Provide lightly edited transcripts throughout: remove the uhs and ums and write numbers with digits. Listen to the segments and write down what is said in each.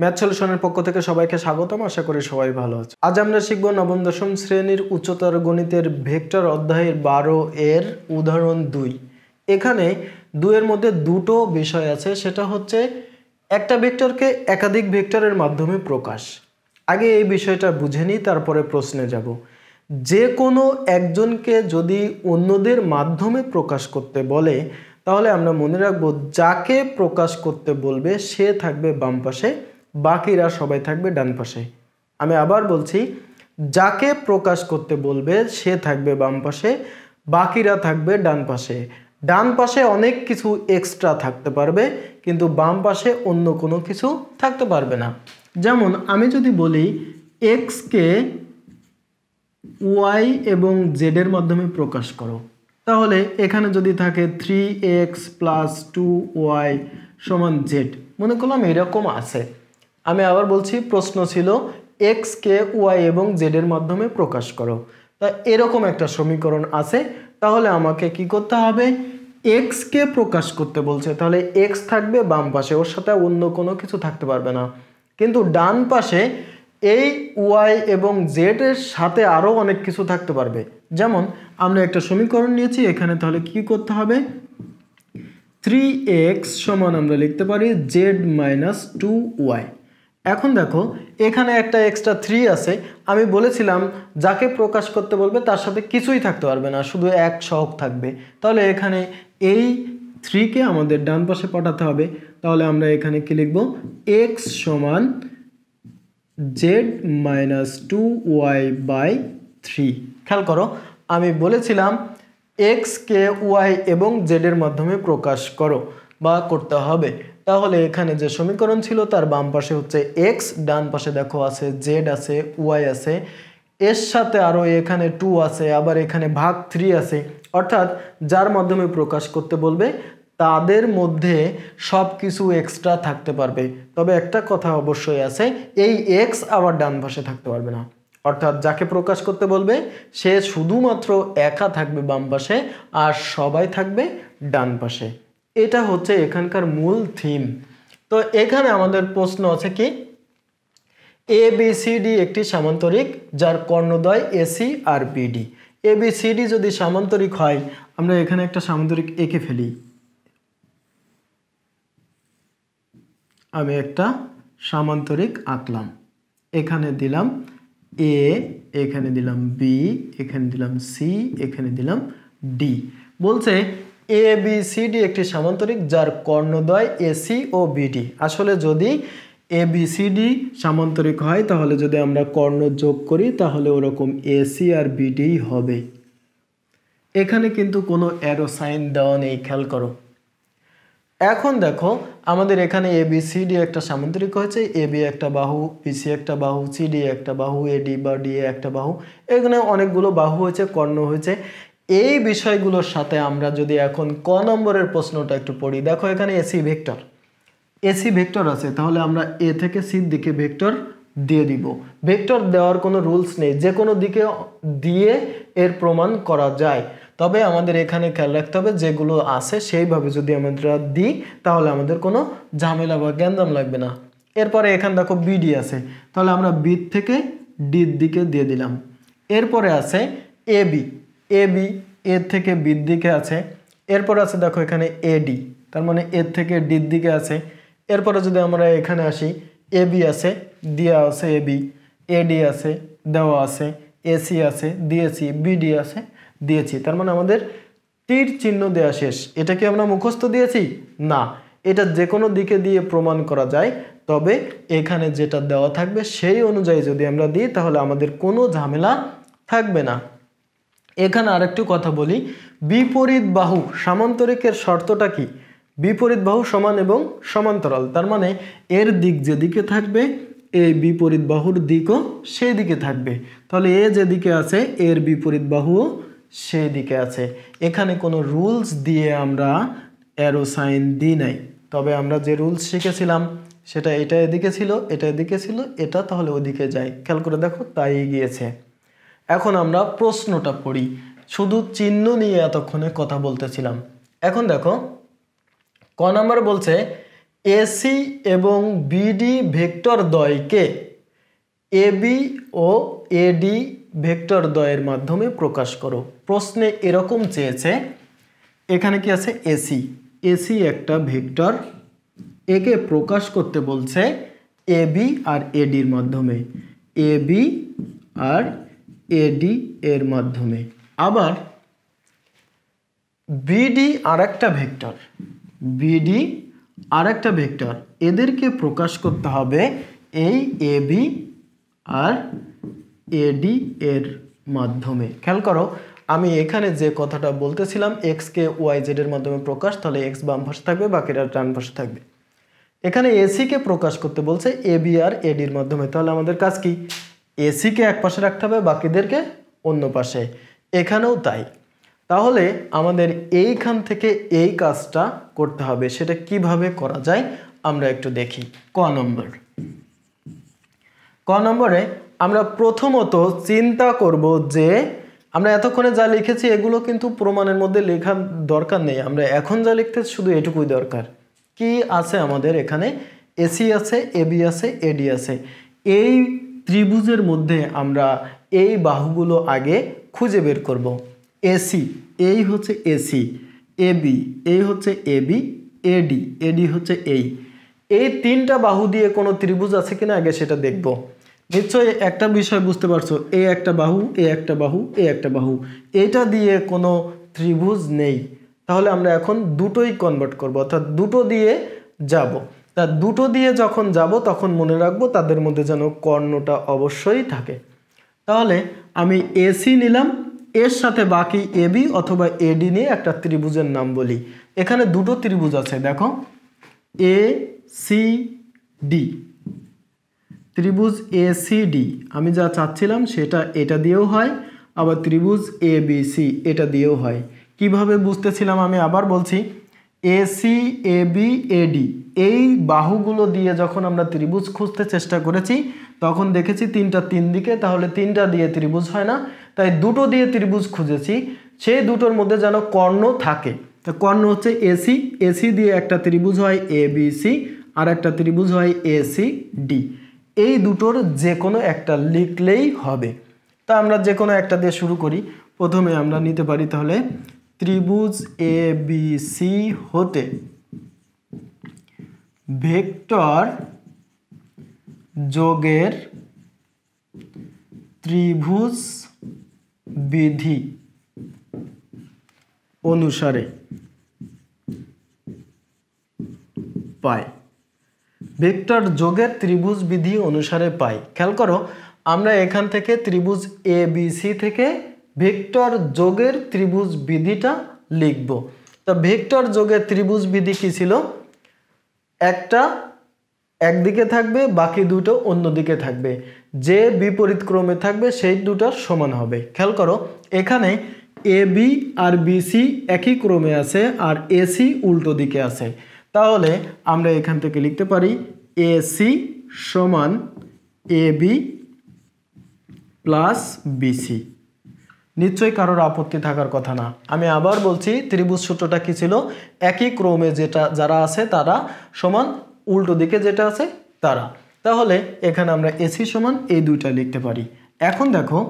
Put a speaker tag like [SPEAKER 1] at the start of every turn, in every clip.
[SPEAKER 1] Math সলিউশনের পক্ষ থেকে সবাইকে স্বাগতম। আশা করি সবাই ভালো আছে। আজ আমরা শিখব নবম দশম শ্রেণীর উচ্চতর গণিতের ভেক্টর অধ্যায়ের 12 এর উদাহরণ 2। এখানে 2 এর মধ্যে দুটো বিষয় আছে, সেটা হচ্ছে একটা ভেক্টরকে একাধিক ভেক্টরের মাধ্যমে প্রকাশ। আগে এই বিষয়টা বুঝে নিই, তারপরে প্রশ্নে যাব। যে কোনো একজনকে যদি অন্যদের মাধ্যমে প্রকাশ করতে বলে তাহলে আমরা মনে রাখবো যাকে প্রকাশ করতে বলবে সে থাকবে বাম পাশে, বাকিরা সবাই থাকবে ডান পাশে। আমি আবার বলছি, যাকে প্রকাশ করতে বলবে সে থাকবে বাম পাশে, বাকিরা থাকবে ডান পাশে। ডান পাশে অনেক কিছু এক্সট্রা থাকতে পারবে, কিন্তু বাম পাশে অন্য কোনো কিছু থাকতে পারবে না। যেমন আমি যদি বলি এক্স কে ওয়াই এবং জেড এর মাধ্যমে প্রকাশ করো, তাহলে এখানে যদি থাকে 3x + 2y = z, মনে করলাম এরকম আছে। আমি আবার বলছি, প্রশ্ন ছিল x কে y এবং z এর মাধ্যমে প্রকাশ করো। তা এরকম একটা সমীকরণ আছে, তাহলে আমাকে কি করতে হবে? x কে প্রকাশ করতে বলছে, তাহলে x থাকবে বাম পাশে, ওর সাথে অন্য কোনো কিছু থাকতে পারবে না। কিন্তু ডান পাশে এই y এবং z এর সাথে আরও অনেক কিছু থাকতে পারবে। যেমন আমরা একটা সমীকরণ নিয়েছি এখানে, তাহলে কি করতে হবে? 3x = আমরা লিখতে পারি z - 2y। এখন দেখো এখানে একটা এক্সট্রা 3 আছে। আমি বলেছিলাম যাকে প্রকাশ করতে বলবে তার সাথে কিছুই থাকতে পারবে না, শুধু এক সহগ থাকবে। তাহলে এখানে এই 3 কে আমাদের ডান পাশে পাঠাতে হবে। তাহলে আমরা এখানে কি লিখব? x = z - 2y/3। খেয়াল করো, আমি বলেছিলাম x কে y এবং z এর মাধ্যমে প্রকাশ করো বা করতে হবে। তাহলে এখানে যে সমীকরণ ছিল তার বাম পাশে হচ্ছে x, ডান পাশে দেখো আছে z আছে, y আছে, এর সাথে আরও এখানে 2 আছে, আবার এখানে ভাগ 3 আছে। অর্থাৎ যার মাধ্যমে প্রকাশ করতে বলবে তাদের মধ্যে সব কিছু এক্সট্রা থাকতে পারবে। তবে একটা কথা অবশ্যই আছে, এই x আবার ডান পাশে থাকতে পারবে না। অর্থাৎ যাকে প্রকাশ করতে বলবে সে শুধুমাত্র একা থাকবে বাম পাশে, আর সবাই থাকবে ডান পাশে। এটা হচ্ছে এখানকার মূল থিম। তো এখানে আমাদের প্রশ্ন আছে কি, ABCD একটি সামান্তরিক যার কর্ণদ্বয় AC আর BD। ABCD যদি সামান্তরিক হয়, আমরা এখানে একটা সামান্তরিক এঁকে ফেলি। আমি একটা সামান্তরিক আঁকলাম, এখানে দিলাম A, এখানে দিলাম B, এখানে দিলাম C, এখানে দিলাম D। বলছে ABCD একটি সামান্তরিক যার কর্ণদ্বয় AC ও BD। আসলে যদি ABCD সামান্তরিক হয় তাহলে যদি আমরা কর্ণ যোগ করি তাহলে ওরকম AC আর BD হবে। এখানে কিন্তু কোনো অ্যারো সাইন দেওয়া নেই, খেয়াল করো। এখন দেখো আমাদের এখানে ABCD একটা সামান্তরিক হয়েছে, AB একটা বাহু, BC একটা বাহু, CD একটা বাহু, AD বা DA একটা বাহু। এখানে অনেকগুলো বাহু হয়েছে, কর্ণ হয়েছে। এই বিষয়গুলোর সাথে আমরা যদি এখন ক নম্বরের প্রশ্নটা একটু পড়ি, দেখো এখানে AC ভেক্টর আছে, তাহলে আমরা A থেকে C দিকে ভেক্টর দিয়ে দিব। ভেক্টর দেওয়ার কোনো রুলস নেই, যে কোনো দিকে দিয়ে এর প্রমাণ করা যায়। তবে আমাদের এখানে খেয়াল রাখতে হবে যেগুলো আছে সেইভাবে যদি আমরা দিই তাহলে আমাদের কোনো ঝামেলা বা গ্যাঞ্জাম লাগবে না। এরপরে এখানে দেখো BD আছে, তাহলে আমরা B থেকে D দিকে দিয়ে দিলাম। এরপরে আছে AB এর থেকে B দিকে আছে। এরপরে আছে দেখো এখানে AD, তার মানে এর থেকে D দিকে আছে। এরপরে যদি আমরা এখানে আসি, AB আছে, দেওয়া আছে AB, AD আছে, দেওয়া আছে, AC আছে, দিয়েছি, BD আছে, দিয়েছি। তার মানে আমাদের তীর চিহ্ন দেওয়া শেষ। এটা কি আমরা মুখস্থ দিয়েছি? না, এটা যে কোনো দিকে দিয়ে প্রমাণ করা যায়। তবে এখানে যেটা দেওয়া থাকবে সেই অনুযায়ী যদি আমরা দিই তাহলে আমাদের কোনো ঝামেলা থাকবে না। এখানে আরেকটু কথা বলি, বিপরীত বাহু সামান্তরিকের শর্তটা কি? বিপরীত বাহু সমান এবং সমান্তরাল, তার মানে এর দিক যেদিকে থাকবে এই বিপরীত বাহুর দিকও সেই দিকে থাকবে। তাহলে এ যেদিকে আছে এর বিপরীত বাহুও সেই দিকে আছে। এখানে কোনো রুলস দিয়ে আমরা অ্যারো সাইন দিই নাই, তবে আমরা যে রুলস শিখেছিলাম সেটা এটা এদিকে ছিল, এটা এদিকে ছিল, এটা তাহলে ওদিকে যায়। খেয়াল করে দেখো তাই গিয়েছে। এখন আমরা প্রশ্নটা পড়ি, শুধু চিহ্ন নিয়ে এতক্ষণে কথা বলতেছিলাম। এখন দেখো ক নম্বর বলছে এসি এবং বিডি ভেক্টর দ্বয়কে এবি ও এডি ভেক্টর দ্বয়ের মাধ্যমে প্রকাশ করো। প্রশ্নে এরকম চেয়েছে, এখানে কি আছে এসি, এসি একটা ভেক্টর, একে প্রকাশ করতে বলছে এবি আর এডির মাধ্যমে, এবি আর এডি এর মাধ্যমে। আবার বিডি আর একটা ভেক্টর, বিডি আর একটা ভেক্টর, এদেরকে প্রকাশ করতে হবে এই এবি আর এডি এর মাধ্যমে। খেয়াল করো, আমি এখানে যে কথাটা বলতেছিলাম এক্সকে ওয়াই জেড এর মাধ্যমে প্রকাশ, তাহলে এক্স বাম পাশে থাকবে, বাকিরা ডান পাশে থাকবে। এখানে এসিকে প্রকাশ করতে বলছে এবি আর এডির মাধ্যমে, তাহলে আমাদের কাজ কি, এসিকে এক পাশে রাখতে হবে, বাকিদেরকে অন্য পাশে। এখানেও তাই। তাহলে আমাদের এইখান থেকে এই কাজটা করতে হবে, সেটা কিভাবে করা যায় আমরা একটু দেখি। ক নম্বরে আমরা প্রথমত চিন্তা করব যে আমরা এতক্ষণে যা লিখেছি এগুলো কিন্তু প্রমাণের মধ্যে লেখার দরকার নেই, আমরা এখন যা লিখতে শুধু এটুকুই দরকার। কি আছে আমাদের এখানে, এসি আছে, এবি আছে, এডি আছে। এই ত্রিভুজের মধ্যে আমরা এই বাহুগুলো আগে খুঁজে বের করব। এসি, এই হচ্ছে এসি, এবি, এই হচ্ছে এবি, এডি, এডি হচ্ছে এই তিনটা বাহু দিয়ে কোনো ত্রিভুজ আছে কিনা আগে সেটা দেখব। নিশ্চয়ই একটা বিষয় বুঝতে পারছো, এই একটা বাহু, এই একটা বাহু, এই একটা বাহু, এটা দিয়ে কোনো ত্রিভুজ নেই। তাহলে আমরা এখন দুটোই কনভার্ট করব, অর্থাৎ দুটো দিয়ে যাব। তা দুটো দিয়ে যখন যাব তখন মনে রাখবো তাদের মধ্যে যেন কর্ণটা অবশ্যই থাকে। তাহলে আমি এসি নিলাম, এর সাথে বাকি এবি অথবা এডি নিয়ে একটা ত্রিভুজের নাম বলি। এখানে দুটো ত্রিভুজ আছে, দেখো এ সি ডি, ত্রিভুজ এ সি ডি। আমি যা চাচ্ছিলাম সেটা এটা দিয়েও হয়, আবার ত্রিভুজ এ বি সি এটা দিয়েও হয়। কিভাবে বুঝতেছিলাম আমি আবার বলছি, এ সি এ বি এডি এই বাহুগুলো দিয়ে যখন আমরা ত্রিভুজ খুঁজতে চেষ্টা করেছি তখন দেখেছি তিনটা তিন দিকে, তাহলে তিনটা দিয়ে ত্রিভুজ হয় না, তাই দুটো দিয়ে ত্রিভুজ খুঁজেছি, সেই দুটোর মধ্যে যেন কর্ণ থাকে। তো কর্ণ হচ্ছে এসি, এসি দিয়ে একটা ত্রিভুজ হয় এ বি সি, আর একটা ত্রিভুজ হয় এ সি ডি। এই দুটোর যে কোনো একটা লিখলেই হবে। তা আমরা যে কোনো একটা দিয়ে শুরু করি। প্রথমে আমরা নিতে পারি তাহলে ত্রিভুজ এ বি সি হতে ভেক্টর যোগের ত্রিভুজ বিধি অনুসারে পাই, ভেক্টর যোগের ত্রিভুজ বিধি অনুসারে পাই। খেয়াল করো, আমরা এখান থেকে ত্রিভুজ এ বি সি থেকে ভেক্টর যোগের ত্রিভুজ বিধিটা লিখব। তা ভেক্টর যোগের ত্রিভুজ বিধি কি ছিল, একটা একদিকে থাকবে, বাকি দুটো অন্যদিকে থাকবে, যে বিপরীত ক্রমে থাকবে সেই দুটোর সমান হবে। খেয়াল করো, এখানে এ বি আর বিসি একই ক্রমে আছে আর এসি উল্টো দিকে আছে, তাহলে আমরা এখান থেকে লিখতে পারি এসি সমান এ বি প্লাস বিসি। নিশ্চয়ই কারোর আপত্তি থাকার কথা না। আমি আবার বলছি, ত্রিভুজ সূত্রটা কি ছিল, একই ক্রমে যারা আছে তারা সমান উল্টো দিকে যেটা আছে তারা। তাহলে এখানে আমরা এসি সমান এই দুইটা লিখতে পারি। এখন দেখো,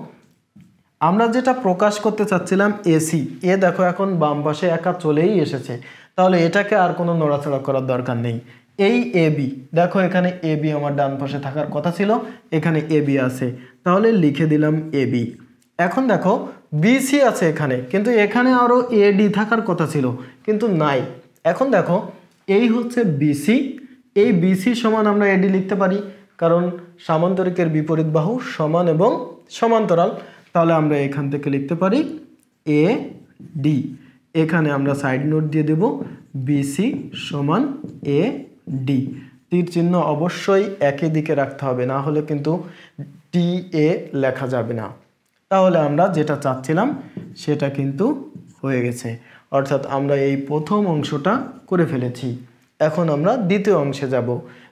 [SPEAKER 1] আমরা যেটা প্রকাশ করতে চাচ্ছিলাম এসি, এ দেখো এখন বাম পাশে একা চলেই এসেছে, তাহলে এটাকে আর কোনো নড়াচড়া করার দরকার নেই। এই এবি, দেখো এখানে এবি আমার ডান পাশে থাকার কথা ছিল, এখানে এবি আছে, তাহলে লিখে দিলাম এবি। এখন দেখো বিসি আছে এখানে, কিন্তু এখানে আরও এডি থাকার কথা ছিল কিন্তু নাই। এখন দেখো এই হচ্ছে বিসি, এই বিসি সমান আমরা এডি লিখতে পারি, কারণ সামান্তরিকের বিপরীত বাহু সমান এবং সমান্তরাল। তাহলে আমরা এখান থেকে লিখতে পারি এ ডি, এখানে আমরা সাইড নোট দিয়ে দেব বিসি সমান এ ডি। তীর চিহ্ন অবশ্যই একই দিকে রাখতে হবে, না হলে কিন্তু ডি এ লেখা যাবে না। তাহলে আমরা যেটা চাচ্ছিলাম সেটা কিন্তু হয়ে গেছে, অর্থাৎ আমরা এই প্রথম অংশটা করে ফেলেছি। এখন আমরা দ্বিতীয় অংশে যাব।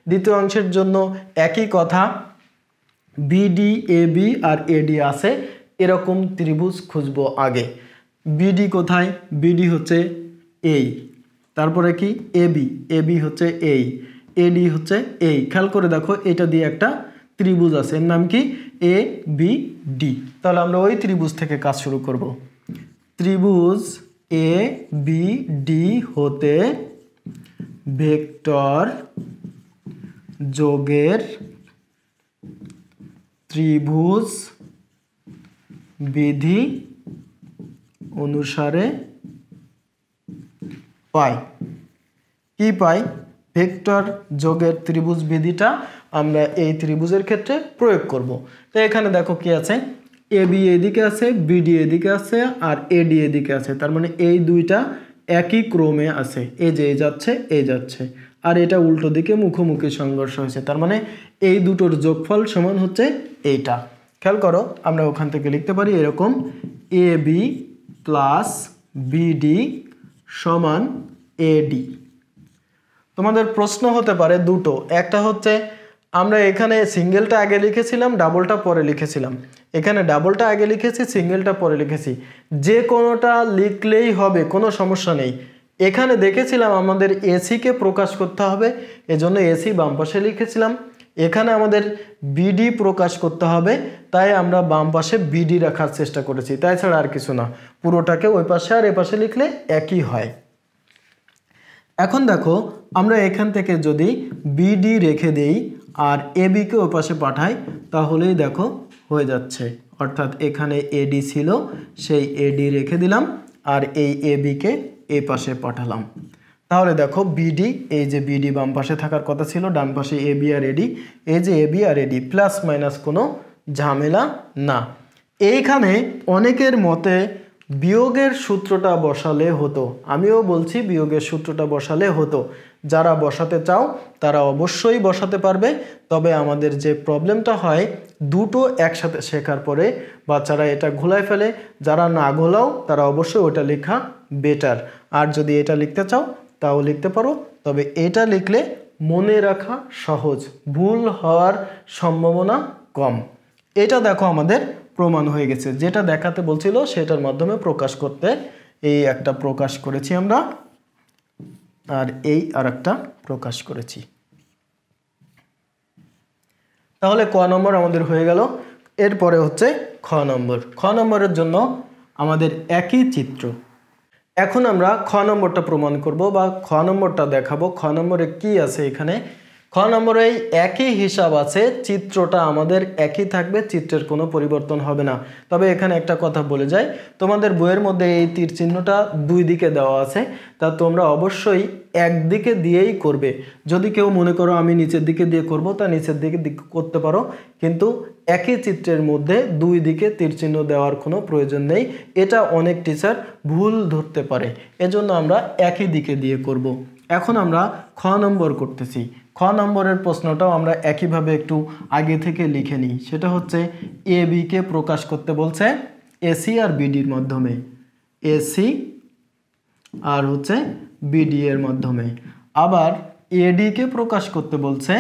[SPEAKER 1] দ্বিতীয় অংশের জন্য একই কথা, বিডি এবি আর এডি আছে এরকম ত্রিভুজ খুঁজবো আগে। বিডি কোথায়, বিডি হচ্ছে এই, তারপরে কি এবি, এবি হচ্ছে এই, এডি হচ্ছে এই। খেয়াল করে দেখো এটা দিয়ে একটা ত্রিভুজ আছে, এর নাম কি এ বি ডি। তাহলে আমরা ওই ত্রিভুজ থেকে কাজ শুরু করব। ত্রিভুজ এ বি ডি হতে ভেক্টর যোগের ত্রিভুজ বিধি অনুসারে পাই। কি পাই? ভেক্টর যোগের ত্রিভুজ বিধিটা আমরা এই ত্রিভুজের ক্ষেত্রে প্রয়োগ করব। তো এখানে দেখো কি আছে, এবি এদিকে আছে, বিডি এদিকে আছে, আর এডি এদিকে আছে। তার মানে এই দুইটা একই ক্রমে আছে, এই যে এই যাচ্ছে এই যাচ্ছে, আর এটা উল্টো দিকে মুখোমুখি সংঘর্ষ হয়েছে। তার মানে এই দুটোর যোগফল সমান হচ্ছে এইটা। খেয়াল করো, আমরা ওখান থেকে লিখতে পারি এরকম, এ বি প্লাস বিডি সমান এডি। তোমাদের প্রশ্ন হতে পারে দুটো, একটা হচ্ছে আমরা এখানে সিঙ্গেলটা আগে লিখেছিলাম, ডাবলটা পরে লিখেছিলাম। এখানে ডাবলটা আগে লিখেছি, সিঙ্গেলটা পরে লিখেছি, যে কোনোটা লিখলেই হবে, কোনো সমস্যা নেই। এখানে দেখেছিলাম আমাদের এসিকে প্রকাশ করতে হবে, এজন্য এসি বাম পাশে লিখেছিলাম। এখানে আমাদের বিডি প্রকাশ করতে হবে, তাই আমরা বাম পাশে বিডি রাখার চেষ্টা করেছি, তাই ছাড়া আর কিছু না। পুরোটাকে ওই পাশে আর এ পাশে লিখলে একই হয়। এখন দেখো, আমরা এখান থেকে যদি বিডি রেখে দেই আর এবিকে ওই পাশে পাঠাই, তাহলেই দেখো হয়ে যাচ্ছে। অর্থাৎ এখানে এডি ছিল, সেই এডি রেখে দিলাম আর এই এবিকে এই পাশে পাঠালাম। তাহলে দেখো বিডি, এই যে বিডি বাম পাশে থাকার কথা ছিল, ডান পাশে এবি আর এডি, এই যে এবি আর এডি, প্লাস মাইনাস কোনো ঝামেলা না। এইখানে অনেকের মতে বিয়োগের সূত্রটা বসালে হতো, আমিও বলছি বিয়োগের সূত্রটা বসালে হতো। যারা বসাতে চাও তারা অবশ্যই বসাতে পারবে, তবে আমাদের যে প্রবলেমটা হয় দুটো একসাথে শেখার পরে বাচ্চারা এটা ঘোলায় ফেলে। যারা না ঘোলাও তারা অবশ্যই ওটা লেখা বেটার। আর যদি এটা লিখতে চাও তাও লিখতে পারো, তবে এটা লিখলে মনে রাখা সহজ, ভুল হওয়ার সম্ভাবনা কম। এটা দেখো আমাদের প্রমাণ হয়ে গেছে, যেটা দেখাতে বলছিল সেটার মাধ্যমে প্রকাশ করতে এই একটা প্রকাশ করেছি আমরা, আর এই আর একটা প্রকাশ করেছি। তাহলে ক নম্বর আমাদের হয়ে গেল। এরপরে হচ্ছে খ নম্বর। খ নম্বরের জন্য আমাদের একই চিত্র। এখন আমরা খ নম্বরটা প্রমাণ করব বা খ নম্বরটা দেখাবো। খ নম্বরে কি আছে? এখানে খ নম্বরে একই হিসাব আছে, চিত্রটা আমাদের একই থাকবে, চিত্রের কোনো পরিবর্তন হবে না। তবে এখানে একটা কথা বলে যাই, তোমাদের বইয়ের মধ্যে এই তীর চিহ্নটা দুই দিকে দেওয়া আছে, তা তোমরা অবশ্যই একদিকে দিয়েই করবে। যদি কেউ মনে করো আমি নিচের দিকে দিয়ে করব, তা নিচের দিকে করতে পারো, কিন্তু একই চিত্রের মধ্যে দুই দিকে তীর চিহ্ন দেওয়ার কোনো প্রয়োজন নেই। এটা অনেক টিচার ভুল ধরতে পারে, এজন্য আমরা একই দিকে দিয়ে করব। এখন আমরা খ নম্বর করতেছি। খ নম্বরের প্রশ্নটাও আমরা একইভাবে একটু আগে থেকে লিখে নিই। সেটা হচ্ছে এ বিকে প্রকাশ করতে বলছে এসি আর বিডির মাধ্যমে, এসি আর হচ্ছে বিডি এর মাধ্যমে। আবার এডিকে প্রকাশ করতে বলছে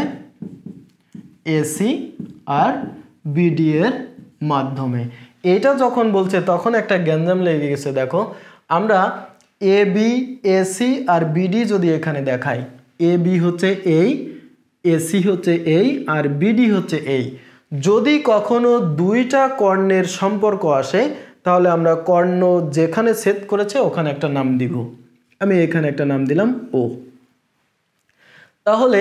[SPEAKER 1] এসি আর বিডি এর মাধ্যমে। এটা যখন বলছে তখন একটা গ্যাঞ্জাম লেগে গেছে। দেখো, আমরা A B, AC R BD যদি এখানে দেখাই, এ বি হচ্ছে এই, এসি হচ্ছে এই, আর বিডি হচ্ছে এই। যদি কখনো দুইটা কর্ণের সম্পর্ক আসে, তাহলে আমরা কর্ণ যেখানে ছেদ করেছে ওখানে একটা নাম দিব। আমি এখানে একটা নাম দিলাম ও। তাহলে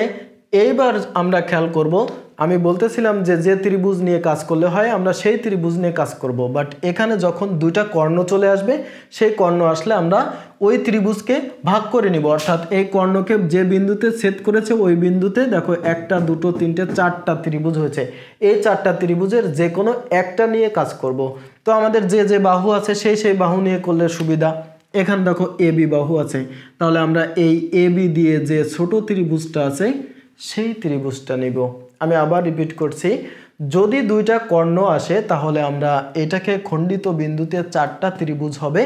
[SPEAKER 1] এইবার আমরা খেয়াল করব, আমি বলতেছিলাম যে যে ত্রিভুজ নিয়ে কাজ করলে হয় আমরা সেই ত্রিভুজ নিয়ে কাজ করব, বাট এখানে যখন দুইটা কর্ণ চলে আসবে, সেই কর্ণ আসলে আমরা ওই ত্রিভুজকে ভাগ করে নিব। অর্থাৎ এই কর্ণকে যে বিন্দুতে ছেদ করেছে ওই বিন্দুতে দেখো একটা, দুটো, তিনটে, চারটা ত্রিভুজ হয়েছে। এই চারটা ত্রিভুজের যে কোনো একটা নিয়ে কাজ করব। তো আমাদের যে যে বাহু আছে সেই বাহু নিয়ে করলে সুবিধা। এখানে দেখো এ বি বাহু আছে, তাহলে আমরা এই এ বি দিয়ে যে ছোট ত্রিভুজটা আছে সেই ত্রিভুজটা নিব। আমি আবার রিপিট করছি, যদি দুইটা কর্ণ আসে তাহলে আমরা এটাকে খণ্ডিত বিন্দুতে চারটা ত্রিভুজ হবে,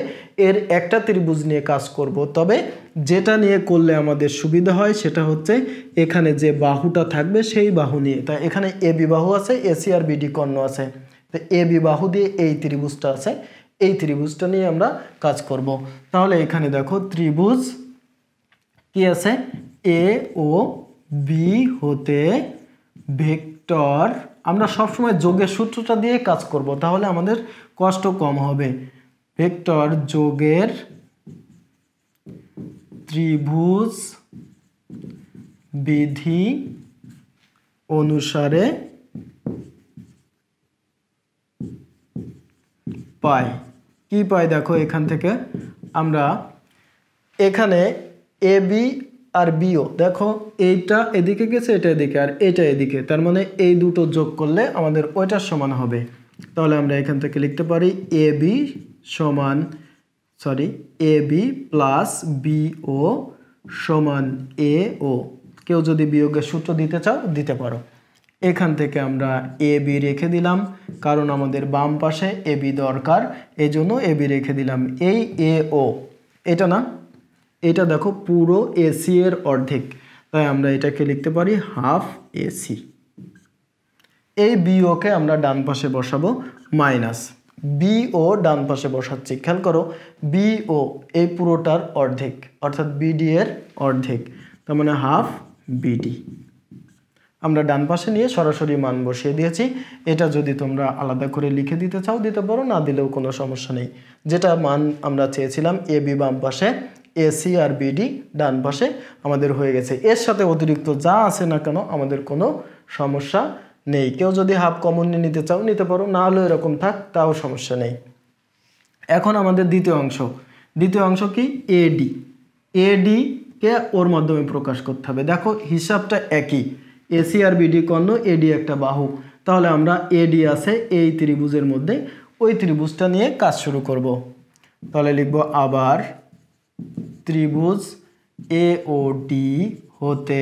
[SPEAKER 1] এর একটা ত্রিভুজ নিয়ে কাজ করব। তবে যেটা নিয়ে করলে আমাদের সুবিধা হয় সেটা হচ্ছে এখানে যে বাহুটা থাকবে সেই বাহু নিয়ে। তাই এখানে এ বি বাহু আছে, এসি আর বিডি কর্ণ আছে, তো এ বি বাহু দিয়ে এই ত্রিভুজটা আছে, এই ত্রিভুজটা নিয়ে আমরা কাজ করব। তাহলে এখানে দেখো ত্রিভুজ কি আছে এ ও বি হতে ভেক্টর, আমরা সবসময় যোগের সূত্রটা দিয়ে কাজ করব, তাহলে আমাদের কষ্ট কম হবে। ভেক্টর যোগের ত্রিভুজ বিধি অনুসারে পাই। কি পাই দেখো, এখান থেকে আমরা এখানে এ বি আর বিও দেখো, এইটা এদিকে গেছে, এটা এদিকে, আর এটা এদিকে, তার মানে এই দুটো যোগ করলে আমাদের ওইটার সমান হবে। তাহলে আমরা এখান থেকে লিখতে পারি এ বি সমান এ বি প্লাস বিও সমান এ ও। কেউ যদি বিয়োগের সূত্র দিতে চাও দিতে পারো। এখান থেকে আমরা এ বি রেখে দিলাম, কারণ আমাদের বাম পাশে এ বি দরকার, এই জন্য এ বি রেখে দিলাম। এই এ ও এটা না, এটা দেখো পুরো এসি এর অর্ধেক, তাই আমরা এটাকে লিখতে পারি হাফ এসি। এই বিওকে আমরা ডান পাশে বসাবো, মাইনাস বিও ডান পাশে বসাচ্ছি। খেয়াল করো বিও এই পুরোটার অর্ধেক, অর্থাৎ বিডি এর অর্ধেক, তার মানে হাফ বিডি। আমরা ডান পাশে নিয়ে সরাসরি মান বসিয়ে দিয়েছি। এটা যদি তোমরা আলাদা করে লিখে দিতে চাও দিতে পারো, না দিলেও কোনো সমস্যা নেই। যেটা মান আমরা চেয়েছিলাম এ বি বাম পাশে, এসি আর বিডি ডান পাশে, আমাদের হয়ে গেছে। এর সাথে অতিরিক্ত যা আছে না কেন আমাদের কোনো সমস্যা নেই। কেউ যদি হাফ কমন নিতে চাও নিতে পারো, না হলেও এরকম থাক তাও সমস্যা নেই। এখন আমাদের দ্বিতীয় অংশ কি এডি। এডি কে ওর মাধ্যমে প্রকাশ করতে হবে। দেখো হিসাবটা একই, এসি আর বিডি কর্ণ, এডি একটা বাহু, তাহলে আমরা এডি আছে এই ত্রিভুজের মধ্যে, ওই ত্রিভুজটা নিয়ে কাজ শুরু করব। তাহলে লিখব আবার ত্রিভুজ এ ও ডি হতে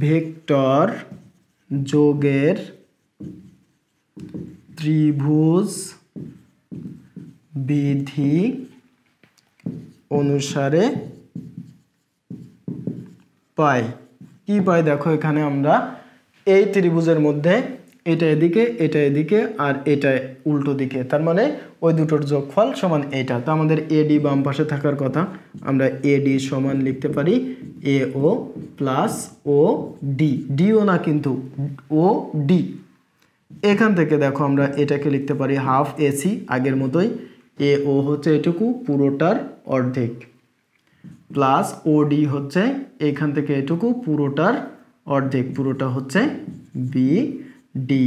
[SPEAKER 1] ভেক্টর যোগের ত্রিভুজ বিধি অনুসারে পাই। কি পাই দেখো, এখানে আমরা এই ত্রিভুজের মধ্যে এটা এদিকে, এটা এদিকে, আর এটা উল্টো দিকে, তার মানে ওই দুটোর যোগফল সমান এইটা। তো আমাদের এডি বাম পাশে থাকার কথা, আমরা এডি সমান লিখতে পারি এ ও প্লাস ও ডি, ডিও না কিন্তু ও ডি। এখান থেকে দেখো আমরা এটাকে লিখতে পারি হাফ এসি, আগের মতোই। এ ও হচ্ছে এটুকু পুরোটার অর্ধেক, প্লাস ওডি হচ্ছে এখান থেকে এটুকু পুরোটার অর্ধেক, পুরোটা হচ্ছে বি ডি।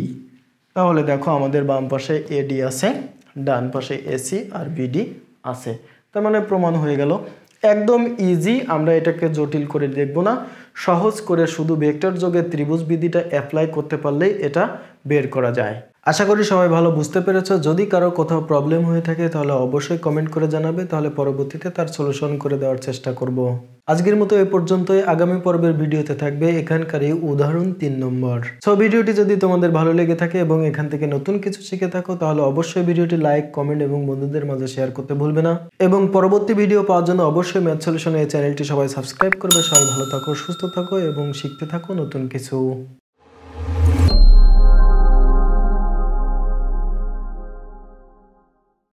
[SPEAKER 1] তাহলে দেখো আমাদের বাম পাশে এডি আছে, ডান পাশে এসি আর বিডি আছে, তার মানে প্রমাণ হয়ে গেল। একদম ইজি, আমরা এটাকে জটিল করে দেখব না, সহজ করে শুধু ভেক্টর যোগের ত্রিভুজ বিধিটা অ্যাপ্লাই করতে পারলেই এটা বের করা যায়। আশা করি সবাই ভালো বুঝতে পেরেছো। যদি কারো কোথাও প্রবলেম হয়ে থাকে তাহলে অবশ্যই কমেন্ট করে জানাবে, তাহলে পরবর্তীতে তার সলিউশন করে দেওয়ার চেষ্টা করব। আজকের মতো এই পর্যন্তই। আগামী পর্বের ভিডিওতে থাকবে এখানকারই উদাহরণ 3 নম্বর। সো ভিডিওটি যদি তোমাদের ভালো লেগে থাকে এবং এখান থেকে নতুন কিছু শিখে থাকো তাহলে অবশ্যই ভিডিওটি লাইক, কমেন্ট এবং বন্ধুদের মাঝে শেয়ার করতে ভুলবে না। এবং পরবর্তী ভিডিও পাওয়ার জন্য অবশ্যই ম্যাথ সলিউশন এই চ্যানেলটি সবাই সাবস্ক্রাইব করবে। সবাই ভালো থাকো, সুস্থ থাকো এবং শিখতে থাকো নতুন কিছু।